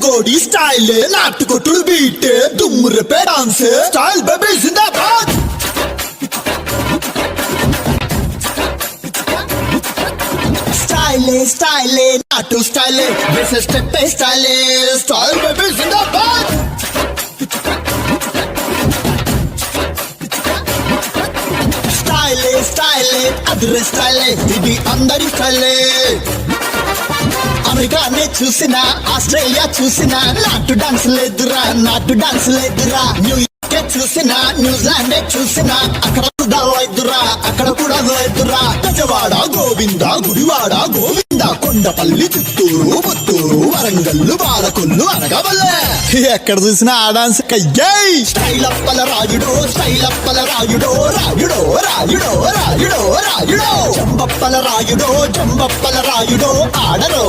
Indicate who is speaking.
Speaker 1: నాటుకోడి స్టైల్ నాటుకొట్టుడు బీట్ దుమ్మురపే డాన్స్ స్టైల్ బేబీ జిందాబాద్ స్టైల్ నాటు స్టైల్ వేసే స్టెప్ స్టైల్ స్టైల్ బేబీ జిందాబాద్ స్టైల్ అదర్ స్టైల్ ఇది అందరి స్టైల్ అమెరికానే చూసినా ఆస్ట్రేలియా చూసినా నాటు డాన్స్ లేదురా న్యూయార్క్ చూసినా న్యూజిలాండ్ చూసినా అక్కడ కూడా లేదురా గజవాడ గోవింద గుడివాడ గోవింద కొండపల్లి చిత్తూరు పుత్తూరు వరంగల్లు బాలకొల్లు అనగవల్లే ఎక్కడ చూసినా ఆ డాన్స్ కయ్యై స్టైల్ అప్పల రాయుడో జంబప్పల రాయుడో ఆడరో